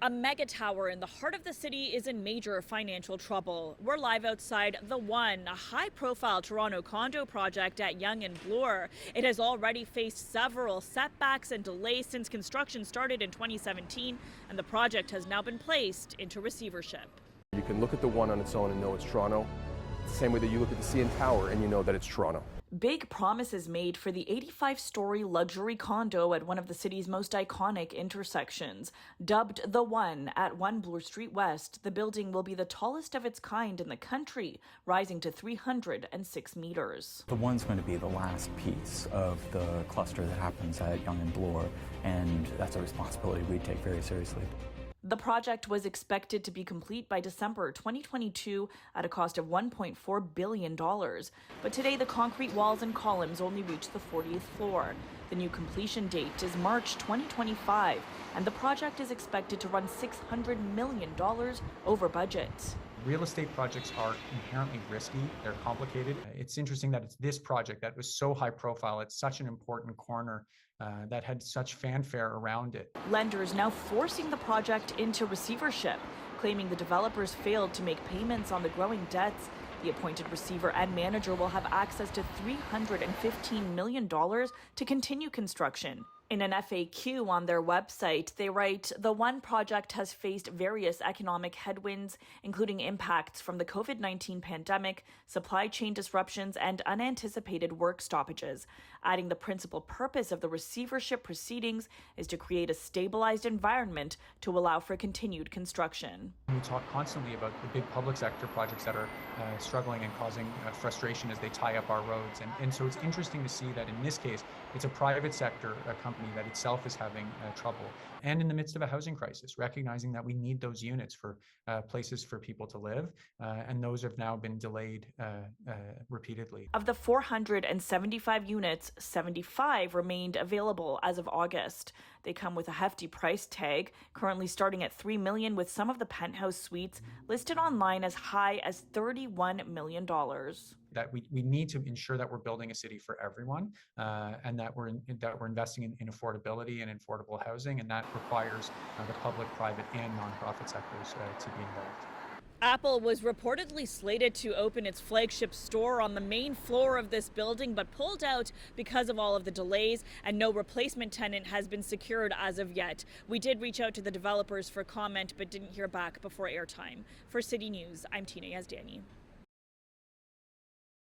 A mega tower in the heart of the city is in major financial trouble. We're live outside The One, a high-profile Toronto condo project at Yonge and Bloor. It has already faced several setbacks and delays since construction started in 2017, and the project has now been placed into receivership. You can look at The One on its own and know it's Toronto. It's the same way that you look at the CN Tower and you know that it's Toronto. Big promises made for the 85-story luxury condo at one of the city's most iconic intersections. Dubbed The One at 1 Bloor Street West, the building will be the tallest of its kind in the country, rising to 306 meters. The One's going to be the last piece of the cluster that happens at Yonge and Bloor, and that's a responsibility we take very seriously. The project was expected to be complete by December 2022 at a cost of $1.4 billion. But today, the concrete walls and columns only reach the 40th floor. The new completion date is March 2025, and the project is expected to run $600 million over budget. Real estate projects are inherently risky. They're complicated. It's interesting that it's this project that was so high profile. It's such an important corner that had such fanfare around it. Lenders now forcing the project into receivership, claiming the developers failed to make payments on the growing debts. The appointed receiver and manager will have access to $315 million to continue construction. In an FAQ on their website, they write, "The One project has faced various economic headwinds, including impacts from the COVID-19 pandemic, supply chain disruptions, and unanticipated work stoppages," adding the principal purpose of the receivership proceedings is to create a stabilized environment to allow for continued construction. We talk constantly about the big public sector projects that are struggling and causing frustration as they tie up our roads. And so it's interesting to see that in this case, it's a private sector company that itself is having trouble. And in the midst of a housing crisis, recognizing that we need those units for places for people to live. And those have now been delayed repeatedly. Of the 475 units, 75 remained available as of August. They come with a hefty price tag, currently starting at $3 million, with some of the penthouse suites listed online as high as $31 million. That we need to ensure that we're building a city for everyone, and that we're investing in affordability and affordable housing, and that requires the public, private, and nonprofit sectors to be involved. Apple was reportedly slated to open its flagship store on the main floor of this building, but pulled out because of all of the delays, and no replacement tenant has been secured as of yet. We did reach out to the developers for comment, but didn't hear back before airtime. For City News, I'm Tina Yazdani.